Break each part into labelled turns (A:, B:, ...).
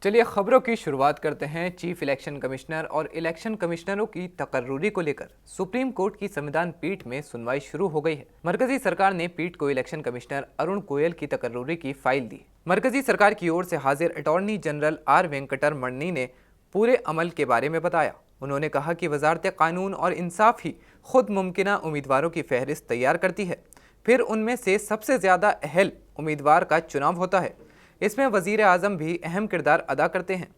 A: चलिए खबरों की शुरुआत करते हैं। चीफ इलेक्शन कमिश्नर और इलेक्शन कमिश्नरों की तकर्रुरी को लेकर सुप्रीम कोर्ट की संविधान पीठ में सुनवाई शुरू हो गई है। मरकजी सरकार ने पीठ को इलेक्शन कमिश्नर अरुण गोयल की तकर्रुरी की फाइल दी। मरकजी सरकार की ओर से हाजिर अटॉर्नी जनरल आर वेंकटरमणी ने पूरे अमल के बारे में बताया। उन्होंने कहा कि वजारत कानून और इंसाफ ही खुद मुमकिन उम्मीदवारों की फहरिस्त तैयार करती है, फिर उनमें से सबसे ज्यादा अहल उम्मीदवार का चुनाव होता है। इसमें वजीर आजम भी अहम किरदार अदा करते हैं।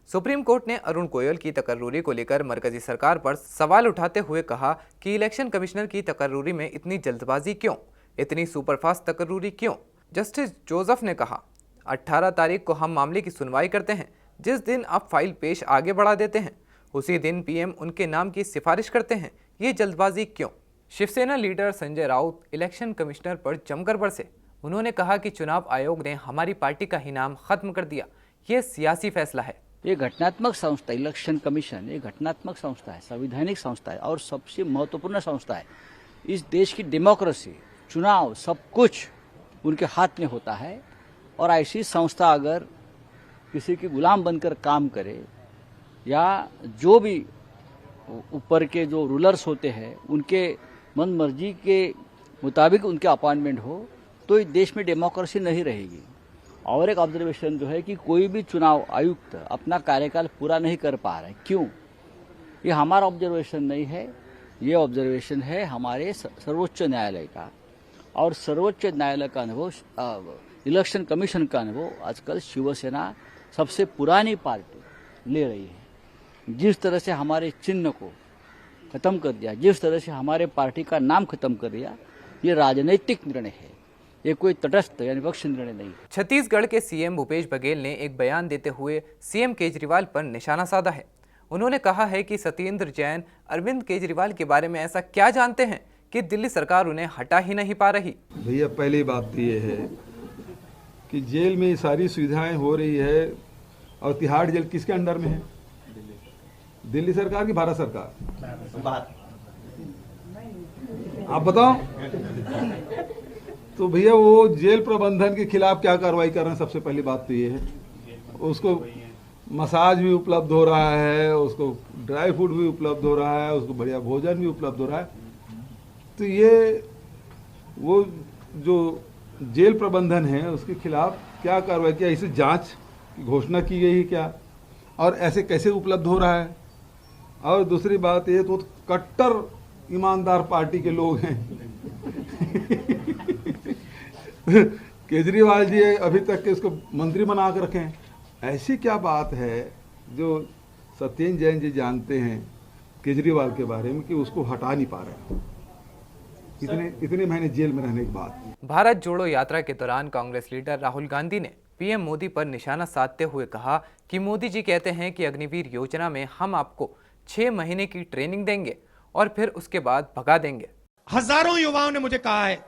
A: सुप्रीम कोर्ट ने अरुण गोयल की तकर्रुरी को लेकर मरकजी सरकार पर सवाल उठाते हुए कहा कि इलेक्शन कमिश्नर की तकर्रुरी में इतनी जल्दबाजी क्यों, इतनी सुपरफास्ट तकर्रुरी क्यों। जस्टिस जोसेफ ने कहा, 18 तारीख को हम मामले की सुनवाई करते हैं। जिस दिन आप फाइल पेश आगे बढ़ा देते हैं उसी दिन पीएम उनके नाम की सिफारिश करते हैं। ये जल्दबाजी क्यों। Shivsena leader Sanjay Raut election commissioner पर जमकर बरसे। उन्होंने कहा कि चुनाव आयोग ने हमारी पार्टी का ही नाम खत्म कर दिया। ये सियासी फैसला है।
B: ये घटनात्मक संस्था इलेक्शन कमीशन एक घटनात्मक संस्था है, संवैधानिक संस्था है और सबसे महत्वपूर्ण संस्था है। इस देश की डेमोक्रेसी, चुनाव, सब कुछ उनके हाथ में होता है। और ऐसी संस्था अगर किसी की गुलाम बनकर काम करे या जो भी ऊपर के जो रूलर्स होते हैं उनके मन मर्जी के मुताबिक उनके अपॉइंटमेंट हो तो इस देश में डेमोक्रेसी नहीं रहेगी। और एक ऑब्जर्वेशन जो है कि कोई भी चुनाव आयुक्त अपना कार्यकाल पूरा नहीं कर पा रहे। क्यों? ये हमारा ऑब्जर्वेशन नहीं है, ये ऑब्जर्वेशन है हमारे सर्वोच्च न्यायालय का। और सर्वोच्च न्यायालय का अनुभव, इलेक्शन कमीशन का अनुभव आजकल शिवसेना सबसे पुरानी पार्टी ले रही है। जिस तरह से हमारे चिन्ह को खत्म कर दिया, जिस तरह से हमारे पार्टी का नाम खत्म कर दिया, ये राजनीतिक निर्णय है, ये कोई तटस्थ यानी पक्ष निर्णय नहीं।
A: छत्तीसगढ़ के सीएम भूपेश बघेल ने एक बयान देते हुए सीएम केजरीवाल पर निशाना साधा है। उन्होंने कहा है कि सत्येंद्र जैन अरविंद केजरीवाल के बारे में ऐसा क्या जानते हैं कि दिल्ली सरकार उन्हें हटा ही नहीं पा रही।
C: भैया, पहली बात तो ये है कि जेल में सारी सुविधाएं हो रही है और तिहाड़ जेल किसके अंडर में है? दिल्ली सरकार की भारत सरकार? आप बताओ। तो भैया वो जेल प्रबंधन के खिलाफ क्या कार्रवाई कर रहे हैं? सबसे पहली बात तो ये है, उसको मसाज भी उपलब्ध हो रहा है, उसको ड्राई फूड भी उपलब्ध हो रहा है, उसको बढ़िया भोजन भी उपलब्ध हो रहा है। तो ये वो जो जेल प्रबंधन है उसके खिलाफ क्या कार्रवाई किया? इसे जांच की घोषणा की गई है क्या? और ऐसे कैसे उपलब्ध हो रहा है? और दूसरी बात ये, तो कट्टर ईमानदार पार्टी के लोग हैं। केजरीवाल जी अभी तक के इसको मंत्री बना कर रखे हैं। ऐसी क्या बात है जो सत्येंद्र जैन जी जानते हैं केजरीवाल के बारे में कि उसको हटा नहीं पा रहे इतने महीने जेल में रहने के बाद।
A: भारत जोड़ो यात्रा के दौरान कांग्रेस लीडर राहुल गांधी ने पीएम मोदी पर निशाना साधते हुए कहा कि मोदी जी कहते हैं कि अग्निवीर योजना में हम आपको 6 महीने की ट्रेनिंग देंगे और फिर उसके बाद भगा देंगे।
D: हजारों युवाओं ने मुझे कहा है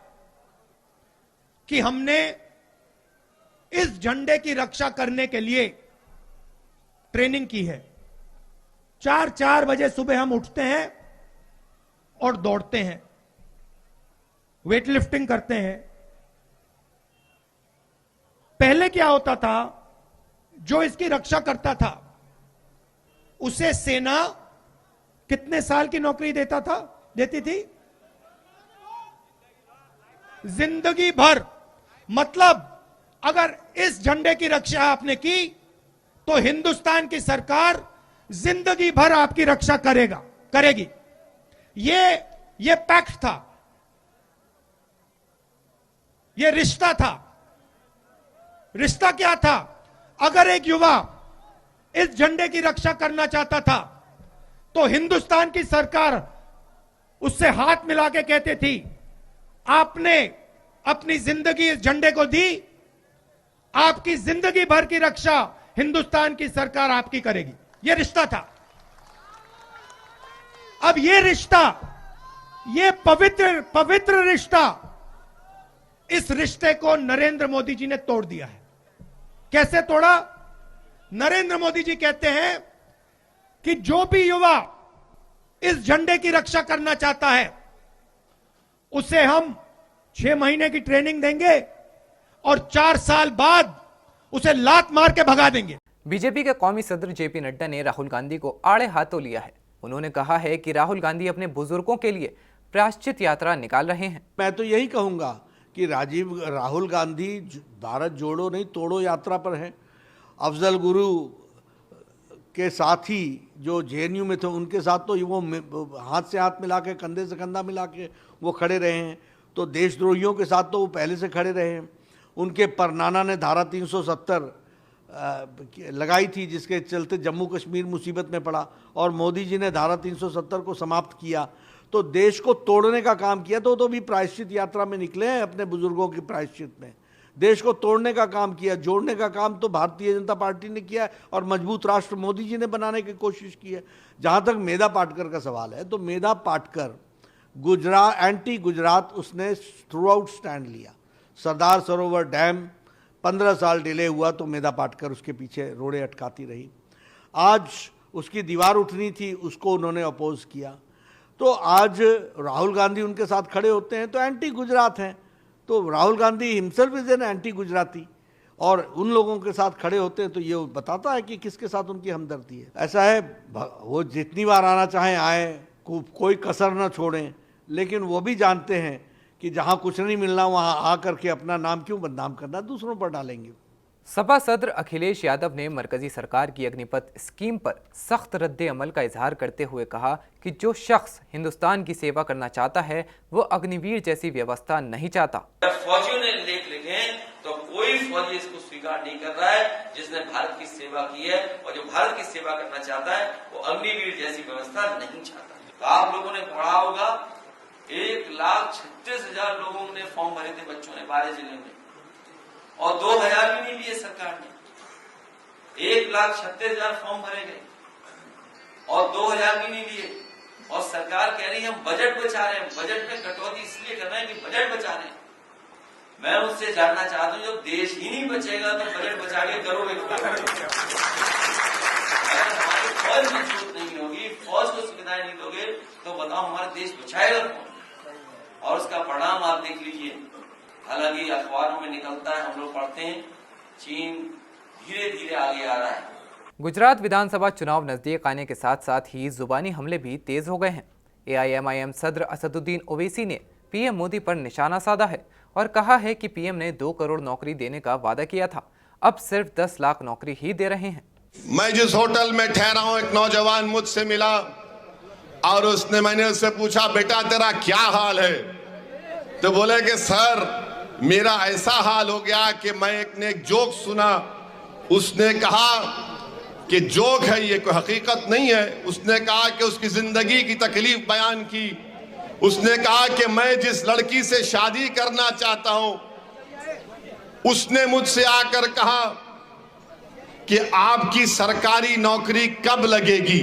D: कि हमने इस झंडे की रक्षा करने के लिए ट्रेनिंग की है। 4 बजे सुबह हम उठते हैं और दौड़ते हैं, वेट लिफ्टिंग करते हैं। पहले क्या होता था, जो इसकी रक्षा करता था उसे सेना कितने साल की नौकरी देती थी? जिंदगी भर। मतलब अगर इस झंडे की रक्षा आपने की तो हिंदुस्तान की सरकार जिंदगी भर आपकी रक्षा करेगी। ये पैक्ट था, ये रिश्ता था। रिश्ता क्या था? अगर एक युवा इस झंडे की रक्षा करना चाहता था तो हिंदुस्तान की सरकार उससे हाथ मिला के कहती थी, आपने अपनी जिंदगी इस झंडे को दी, आपकी जिंदगी भर की रक्षा हिंदुस्तान की सरकार आपकी करेगी। यह रिश्ता था। अब ये रिश्ता, ये पवित्र रिश्ता, इस रिश्ते को नरेंद्र मोदी जी ने तोड़ दिया है। कैसे तोड़ा? नरेंद्र मोदी जी कहते हैं कि जो भी युवा इस झंडे की रक्षा करना चाहता है उसे हम 6 महीने की ट्रेनिंग देंगे और 4 साल बाद उसे लात मार के भगा देंगे।
A: बीजेपी के कौमी सदर जेपी नड्डा ने राहुल गांधी को आड़े हाथों लिया है। उन्होंने कहा है कि राहुल गांधी अपने बुजुर्गों के लिए प्रायश्चित यात्रा निकाल रहे हैं।
E: मैं तो यही कहूंगा कि राहुल गांधी भारत जोड़ो नहीं तोड़ो यात्रा पर हैं। अफजल गुरु के साथी जो जेएनयू में थे उनके साथ तो वो हाथ से हाथ मिला के कंधे से कंधा मिला के वो खड़े रहे हैं। तो देशद्रोहियों के साथ तो वो पहले से खड़े रहे हैं। उनके परनाना ने धारा 370 लगाई थी जिसके चलते जम्मू कश्मीर मुसीबत में पड़ा और मोदी जी ने धारा 370 को समाप्त किया। तो देश को तोड़ने का काम किया। तो भी प्रायश्चित यात्रा में निकले हैं अपने बुजुर्गों की प्रायश्चित में। देश को तोड़ने का काम किया, जोड़ने का काम तो भारतीय जनता पार्टी ने किया है और मजबूत राष्ट्र मोदी जी ने बनाने की कोशिश की है। जहाँ तक मेधा पाटकर का सवाल है तो मेधा पाटकर एंटी गुजरात उसने थ्रू आउट स्टैंड लिया। सरदार सरोवर डैम 15 साल डिले हुआ तो मेधा पाटकर उसके पीछे रोड़े अटकाती रही। आज उसकी दीवार उठनी थी, उसको उन्होंने अपोज किया। तो आज राहुल गांधी उनके साथ खड़े होते हैं तो एंटी गुजरात हैं। तो Rahul Gandhi himself is an anti Gujarati और उन लोगों के साथ खड़े होते हैं तो ये बताता है कि किसके साथ उनकी हमदर्दी है। ऐसा है वो जितनी बार आना चाहें आए, कोई कसर ना छोड़ें, लेकिन वो भी जानते हैं कि जहां कुछ नहीं मिलना वहां आकर के अपना नाम क्यों बदनाम करना, दूसरों पर डालेंगे।
A: सपा सदर अखिलेश यादव ने मरकजी सरकार की अग्निपथ स्कीम पर सख्त रद्द अमल का इजहार करते हुए कहा कि जो शख्स हिंदुस्तान की सेवा करना चाहता है वो अग्निवीर जैसी व्यवस्था नहीं चाहता।
F: फौजियों ने लेख लिखे तो कोई फौजी इसको स्वीकार नहीं कर रहा है जिसने भारत की सेवा की है, और जो भारत की सेवा करना चाहता है वो अग्निवीर जैसी व्यवस्था नहीं चाहता। तो आप लोगों ने पढ़ा होगा 1,36,000 लोगों ने फॉर्म भरे थे बच्चों ने 12 जिले में और 2,000 भी नहीं लिए सरकार ने। 1,36,000 फॉर्म भरे गए और 2,000 भी नहीं लिए और सरकार कह रही है हम बजट बचा रहे हैं। बजट में कटौती इसलिए कर रहे हैं कि बजट बचा रहे हैं। मैं उससे जानना चाहता हूं जब देश ही नहीं बचेगा तो बजट बचा के करोगे अगर हमारी फौज की जरूरत नहीं होगी, फौज को सुविधाएं नहीं दोगे तो बताओ हमारा देश बचाएगा कौन? और उसका परिणाम आप देख लीजिए। हालांकि अखबारों में निकलता है, हम लोग पढ़ते हैं, चीन धीरे धीरे आगे आ रहा है।
A: गुजरात विधानसभा चुनाव नजदीक आने के साथ साथ ही जुबानी हमले भी तेज हो गए हैं। AIMIM सदर असदुद्दीन ओवैसी ने PM मोदी पर निशाना साधा है और कहा है कि PM ने 2 करोड़ नौकरी देने का वादा किया था, अब सिर्फ 10 लाख नौकरी ही दे रहे हैं।
G: मैं जिस होटल में ठहरा हूं एक नौजवान मुझसे मिला और मैंने उससे पूछा बेटा तेरा क्या हाल है? तो बोले कि सर मेरा ऐसा हाल हो गया कि मैं एक जोक सुना। उसने कहा कि जोक है ये कोई हकीकत नहीं है। उसने कहा कि उसकी जिंदगी की तकलीफ बयान की। उसने कहा कि मैं जिस लड़की से शादी करना चाहता हूं उसने मुझसे आकर कहा कि आपकी सरकारी नौकरी कब लगेगी।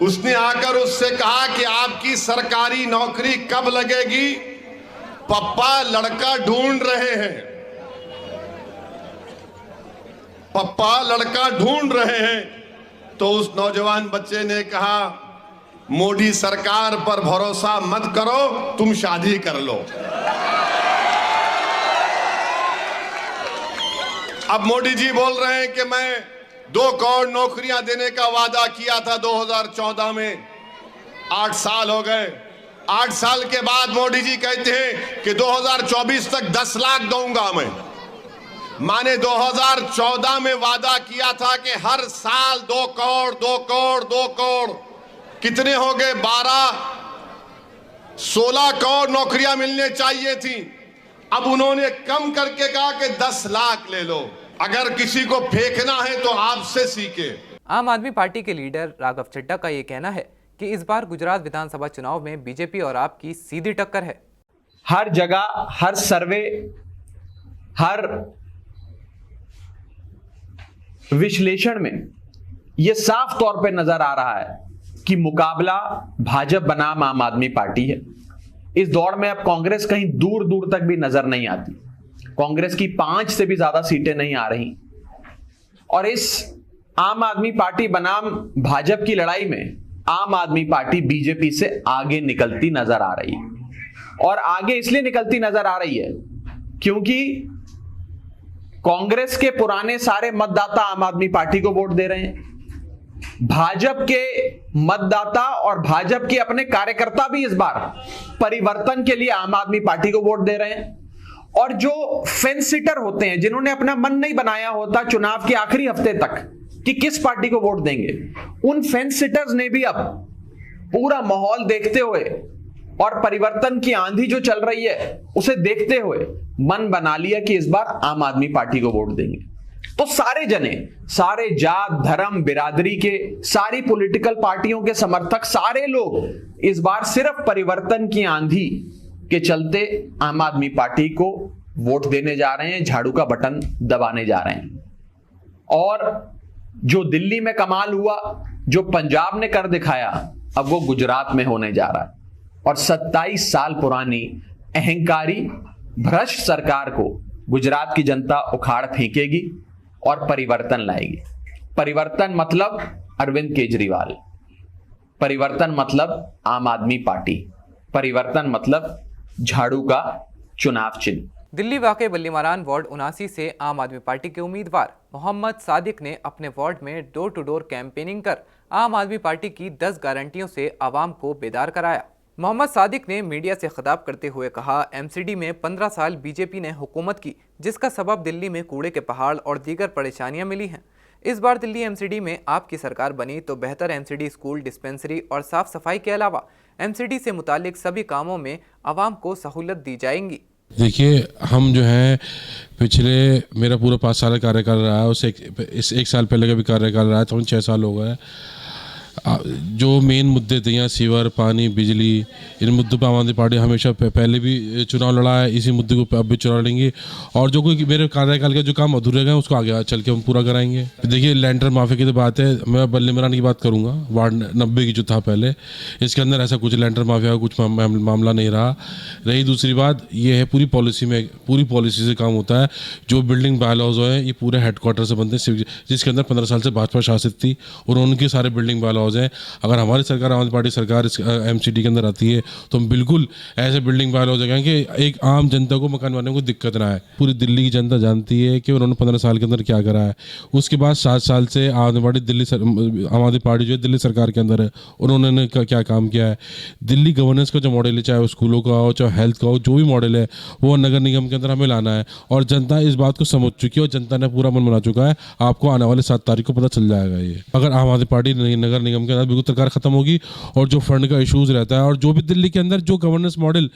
G: उसने आकर उससे कहा कि आपकी सरकारी नौकरी कब लगेगी, पप्पा लड़का ढूंढ रहे हैं, पप्पा लड़का ढूंढ रहे हैं। तो उस नौजवान बच्चे ने कहा मोदी सरकार पर भरोसा मत करो, तुम शादी कर लो। अब मोदी जी बोल रहे हैं कि मैं 2 करोड़ नौकरियां देने का वादा किया था 2014 में। 8 साल हो गए। 8 साल के बाद मोदी जी कहते हैं कि 2024 तक 10 लाख दूंगा मैं। माने 2014 में वादा किया था कि हर साल 2 करोड़ 2 करोड़ 2 करोड़ कितने हो गए 16 करोड़ नौकरियां मिलने चाहिए थी। अब उन्होंने कम करके कहा कि 10 लाख ले लो। अगर किसी को फेंकना है तो आपसे सीखे।
A: आम आदमी पार्टी के लीडर राघव चड्ढा का ये कहना है कि इस बार गुजरात विधानसभा चुनाव में बीजेपी और आप की सीधी टक्कर है।
H: हर जगह, हर सर्वे, हर विश्लेषण में यह साफ तौर पे नजर आ रहा है कि मुकाबला भाजपा बनाम आम आदमी पार्टी है। इस दौड़ में अब कांग्रेस कहीं दूर दूर तक भी नजर नहीं आती। कांग्रेस की 5 से भी ज्यादा सीटें नहीं आ रही और इस आम आदमी पार्टी बनाम भाजपा की लड़ाई में आम आदमी पार्टी बीजेपी से आगे निकलती नजर आ रही है। और आगे इसलिए निकलती नजर आ रही है क्योंकि कांग्रेस के पुराने सारे मतदाता आम आदमी पार्टी को वोट दे रहे हैं, भाजपा के मतदाता और भाजपा के अपने कार्यकर्ता भी इस बार परिवर्तन के लिए आम आदमी पार्टी को वोट दे रहे हैं। और जो फेंस सिटर होते हैं, जिन्होंने अपना मन नहीं बनाया होता चुनाव के आखिरी हफ्ते तक कि किस पार्टी को वोट देंगे, उन फेंस सिटर्स ने भी अब पूरा माहौल देखते हुए और परिवर्तन की आंधी जो चल रही है उसे देखते हुए मन बना लिया कि इस बार आम आदमी पार्टी को वोट देंगे। तो सारे जने, सारे जात धर्म बिरादरी के, सारी पॉलिटिकल पार्टियों के समर्थक, सारे लोग इस बार सिर्फ परिवर्तन की आंधी के चलते आम आदमी पार्टी को वोट देने जा रहे हैं, झाड़ू का बटन दबाने जा रहे हैं। और जो दिल्ली में कमाल हुआ, जो पंजाब ने कर दिखाया, अब वो गुजरात में होने जा रहा है। और 27 साल पुरानी अहंकारी भ्रष्ट सरकार को गुजरात की जनता उखाड़ फेंकेगी और परिवर्तन लाएगी। परिवर्तन मतलब अरविंद केजरीवाल, परिवर्तन मतलब आम आदमी पार्टी, परिवर्तन मतलब झाड़ू का चुनाव चिन्ह।
A: दिल्ली वाक़े बल्लीमारान वार्ड 79 से आम आदमी पार्टी के उम्मीदवार मोहम्मद सादिक ने अपने वार्ड में डोर टू डोर कैंपेनिंग कर आम आदमी पार्टी की 10 गारंटियों से आवाम को बेदार कराया। मोहम्मद सादिक ने मीडिया से खिताब करते हुए कहा, एमसीडी में 15 साल बीजेपी ने हुकूमत की, जिसका सबब दिल्ली में कूड़े के पहाड़ और दीगर परेशानियां मिली हैं। इस बार दिल्ली एमसीडी में आपकी सरकार बनी तो बेहतर एमसीडी स्कूल, डिस्पेंसरी और साफ सफाई के अलावा एमसीडी से मुतालिक सभी कामों में आवाम को सहूलत दी जाएंगी।
I: देखिए, हम जो है पिछले मेरा पूरा 5 साल का कार्यकाल रहा है, उससे इस 1 साल पहले का भी कार्यकाल रहा है, तो 6 साल हो गए। जो मेन मुद्दे थे यहाँ, सीवर, पानी, बिजली, इन मुद्दों पर आम आदमी पार्टी हमेशा पहले भी चुनाव लड़ा है, इसी मुद्दे को अब भी चुनाव लड़ेंगे। और जो कोई मेरे कार्यकाल के जो काम अधूरे गए उसको आगे चल के हम पूरा कराएंगे। देखिए, लैंडर माफिया की तो बात है, मैं बल्लीमारान की बात करूँगा, वार्ड 90 की जो था पहले, इसके अंदर ऐसा कुछ लैंडर माफिया का कुछ मामला नहीं रहा। रही दूसरी बात, ये है पूरी पॉलिसी से काम होता है। जो बिल्डिंग बायलॉज हैं ये पूरे हेडक्वार्टर से बनते हैं, जिसके अंदर 15 साल से भाजपा शासित थी और उनके सारे बिल्डिंग बायलॉज हैं। अगर हमारी सरकार, आम आदमी पार्टी सरकार इस एमसीडी के अंदर आती है तो हम बिल्कुल ऐसे बिल्डिंग बायलॉज लगाएं कि एक आम जनता को, मकान वालों को दिक्कत ना आए। पूरी दिल्ली की जनता जानती है कि उन्होंने 15 साल के अंदर क्या करा है। उसके बाद 7 साल से आम आदमी पार्टी जो है दिल्ली सरकार के अंदर है, उन्होंने क्या काम किया है। दिल्ली गवर्नेंस का जो मॉडल है, चाहे वो स्कूलों का हो, चाहे हेल्थ का हो, जो भी मॉडल है वो नगर निगम के अंदर हमें लाना है। और जनता इस बात को समझ चुकी है और जनता ने पूरा मन बना चुका है। आपको आने वाले 7 तारीख को पता चल जाएगा। ये अगर आम आदमी पार्टी नगर निगम के अंदर बिल्कुल सरकार खत्म होगी और जो फंड का इश्यूज रहता है और जो भी दिल्ली के अंदर जो गवर्नेंस मॉडल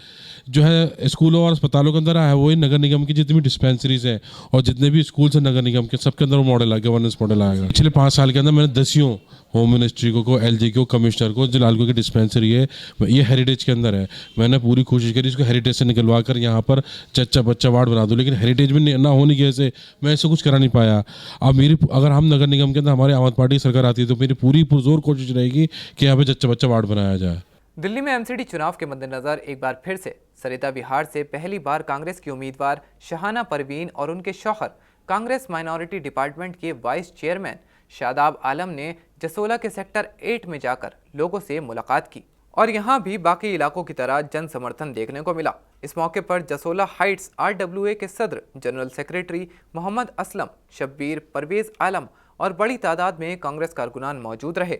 I: जो है स्कूलों और अस्पतालों के अंदर है, वही नगर निगम की जितनी भी डिस्पेंसरीज हैं और जितने भी स्कूल्स हैं नगर निगम के, सबके अंदर वो मॉडल है, गवर्नेंस मॉडल आएगा। पिछले 5 साल के अंदर मैंने 10 होम मिनिस्ट्री को, एलजी को, कमिश्नर को, जलालगो की डिस्पेंसरी है, ये हेरिटेज के अंदर है। मैंने पूरी कोशिश करी इसको हेरिटेज से निकलवा कर यहाँ पर चच्चा बच्चा वार्ड बना दूँ, लेकिन हेरिटेज में ना होने की वजह से मैं इससे कुछ करा नहीं पाया। अब अगर हम नगर निगम के अंदर हमारी आम आदमी पार्टी सरकार आती है तो मेरी पूरी पुरजोर कोशिश रहेगी कि यहाँ पे चच्चा बच्चा वार्ड बनाया जाए।
A: दिल्ली में एमसीडी चुनाव के मद्देनजर एक बार फिर से सरिता विहार से पहली बार कांग्रेस की उम्मीदवार शहाना परवीन और उनके शौहर कांग्रेस माइनॉरिटी डिपार्टमेंट के वाइस चेयरमैन शादाब आलम ने जसोला के सेक्टर 8 में जाकर लोगों से मुलाकात की और यहां भी बाकी इलाकों की तरह जन समर्थन देखने को मिला। इस मौके पर जसोला हाइट्स RWA के सदर जनरल सेक्रेटरी मोहम्मद असलम, शब्बीर, परवेज आलम और बड़ी तादाद में कांग्रेस कारकुनान मौजूद रहे।